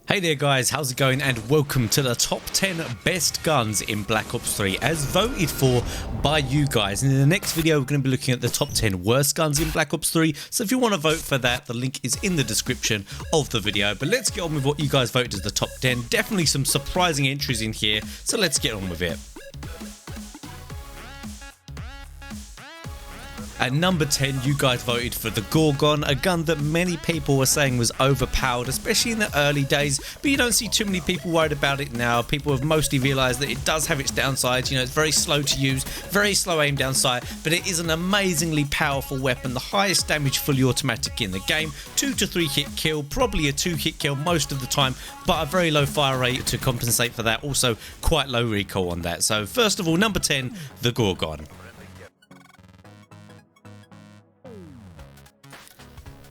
Hey there guys, how's it going, and welcome to the top 10 best guns in Black Ops 3 as voted for by you guys. And in the next video we're going to be looking at the top 10 worst guns in Black Ops 3, so if you want to vote for that, the link is in the description of the video. But let's get on with what you guys voted as the top 10. Definitely some surprising entries in here, so let's get on with it. At number 10, you guys voted for the Gorgon, a gun that many people were saying was overpowered, especially in the early days, but you don't see too many people worried about it now. People have mostly realised that it does have its downsides. You know, it's very slow to use, very slow aim down sight, but it is an amazingly powerful weapon, the highest damage fully automatic in the game, 2 to 3 hit kill, probably a 2 hit kill most of the time, but a very low fire rate to compensate for that, also quite low recoil on that. So first of all, number 10, the Gorgon.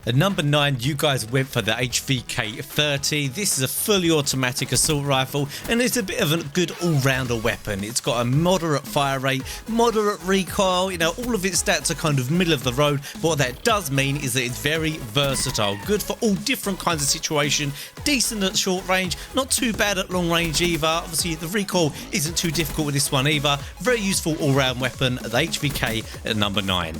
At number 9, you guys went for the HVK-30. This is a fully automatic assault rifle, and it's a bit of a good all-rounder weapon. It's got a moderate fire rate, moderate recoil, you know, all of its stats are kind of middle of the road, but what that does mean is that it's very versatile, good for all different kinds of situations, decent at short range, not too bad at long range either. Obviously the recoil isn't too difficult with this one either. Very useful all-round weapon, the HVK at number 9.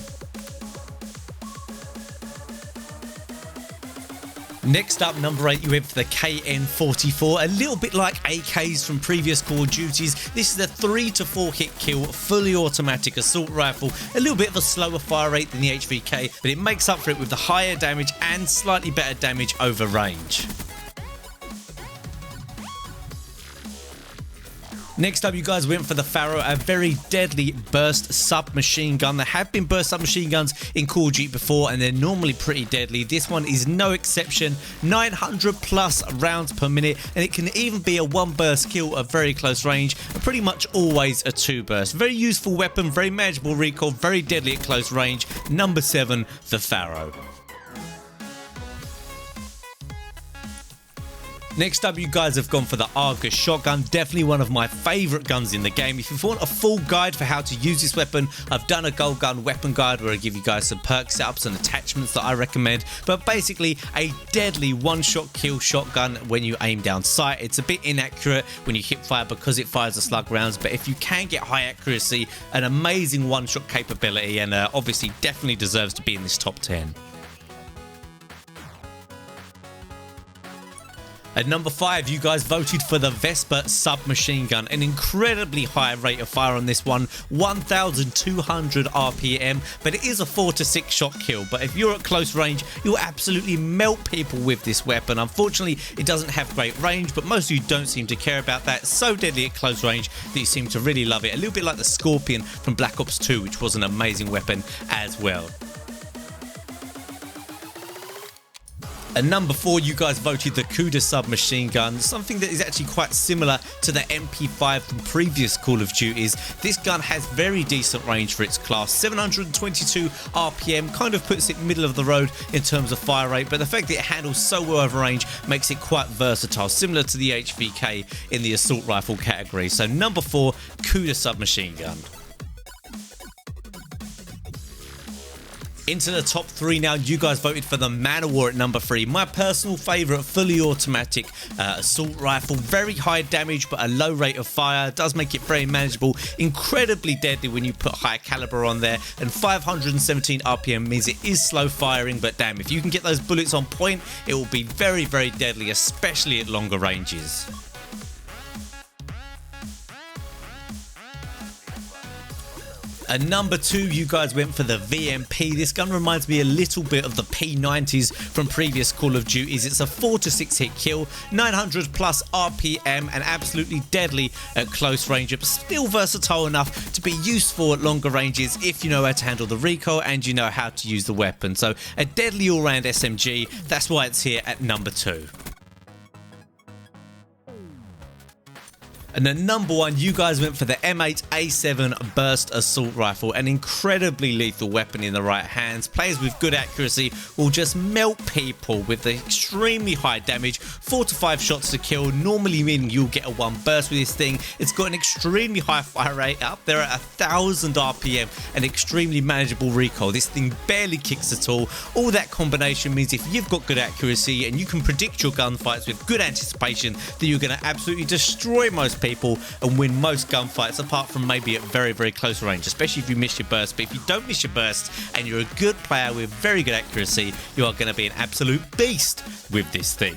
Next up, number 8, you went for the KN-44, a little bit like AKs from previous Call of Duties. This is a 3 to 4 hit kill, fully automatic assault rifle, a little bit of a slower fire rate than the HVK, but it makes up for it with the higher damage and slightly better damage over range. Next up, you guys went for the Pharaoh, a very deadly burst submachine gun. There have been burst submachine guns in Call of Duty before, and they're normally pretty deadly. This one is no exception. 900 plus rounds per minute, and it can even be a 1 burst kill at very close range, and pretty much always a 2 burst. Very useful weapon, very manageable recoil, very deadly at close range. Number 7, the Pharaoh. Next up, you guys have gone for the Argus shotgun, definitely one of my favourite guns in the game. If you want a full guide for how to use this weapon, I've done a Gold Gun weapon guide where I give you guys some perk setups and attachments that I recommend. But basically, a deadly one-shot kill shotgun when you aim down sight. It's a bit inaccurate when you hip fire because it fires the slug rounds, but if you can get high accuracy, an amazing one-shot capability, and obviously definitely deserves to be in this top 10. At number 5, you guys voted for the Vesper submachine gun, an incredibly high rate of fire on this one, 1,200 RPM, but it is a 4 to 6 shot kill. But if you're at close range, you'll absolutely melt people with this weapon. Unfortunately, it doesn't have great range, but most of you don't seem to care about that. It's so deadly at close range that you seem to really love it. A little bit like the Scorpion from Black Ops 2, which was an amazing weapon as well. At number 4, you guys voted the Kuda submachine gun, something that is actually quite similar to the MP5 from previous Call of Duties. This gun has very decent range for its class, 722 RPM, kind of puts it middle of the road in terms of fire rate, but the fact that it handles so well over range makes it quite versatile, similar to the HVK in the assault rifle category. So number 4, Kuda submachine gun. Into the top 3 now, you guys voted for the Man of War at number 3. My personal favourite fully automatic assault rifle. Very high damage but a low rate of fire. Does make it very manageable. Incredibly deadly when you put high caliber on there. And 517 RPM means it is slow firing, but damn, if you can get those bullets on point, it will be very, very deadly, especially at longer ranges. At number 2, you guys went for the VMP. This gun reminds me a little bit of the P90s from previous Call of Duties. It's a 4 to 6 hit kill, 900 plus RPM, and absolutely deadly at close range, but still versatile enough to be useful at longer ranges if you know how to handle the recoil and you know how to use the weapon. So a deadly all-round SMG, that's why it's here at number 2. And the number one, you guys went for the M8A7 Burst Assault Rifle, an incredibly lethal weapon in the right hands. Players with good accuracy will just melt people with the extremely high damage, 4 to 5 shots to kill, normally meaning you'll get a 1 burst with this thing. It's got an extremely high fire rate, up there at 1000 RPM, and extremely manageable recoil. This thing barely kicks at all. All that combination means if you've got good accuracy and you can predict your gunfights with good anticipation, then you're going to absolutely destroy most people and win most gunfights, apart from maybe at very, very close range, especially if you miss your burst. But if you don't miss your burst and you're a good player with very good accuracy, you are going to be an absolute beast with this thing.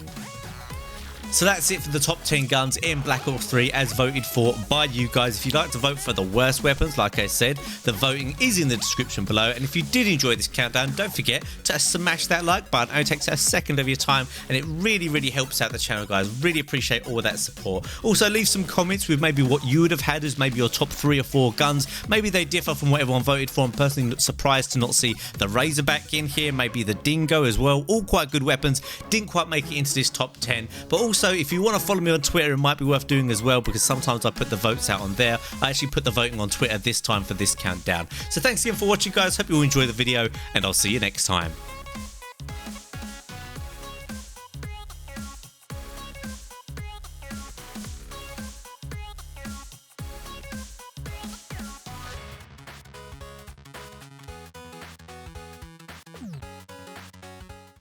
So that's it for the top 10 guns in Black Ops 3 as voted for by you guys. If you'd like to vote for the worst weapons, like I said, the voting is in the description below. And if you did enjoy this countdown, don't forget to smash that like button. It only takes a second of your time and it really, really helps out the channel, guys. Really appreciate all that support. Also, leave some comments with maybe what you would have had as maybe your top 3 or 4 guns. Maybe they differ from what everyone voted for. I'm personally surprised to not see the Razorback in here, maybe the Dingo as well. All quite good weapons. Didn't quite make it into this top 10, but also if you want to follow me on Twitter, it might be worth doing as well, because sometimes I put the votes out on there. I actually put the voting on Twitter this time for this countdown. So thanks again for watching, guys. Hope you all enjoy the video, and I'll see you next time.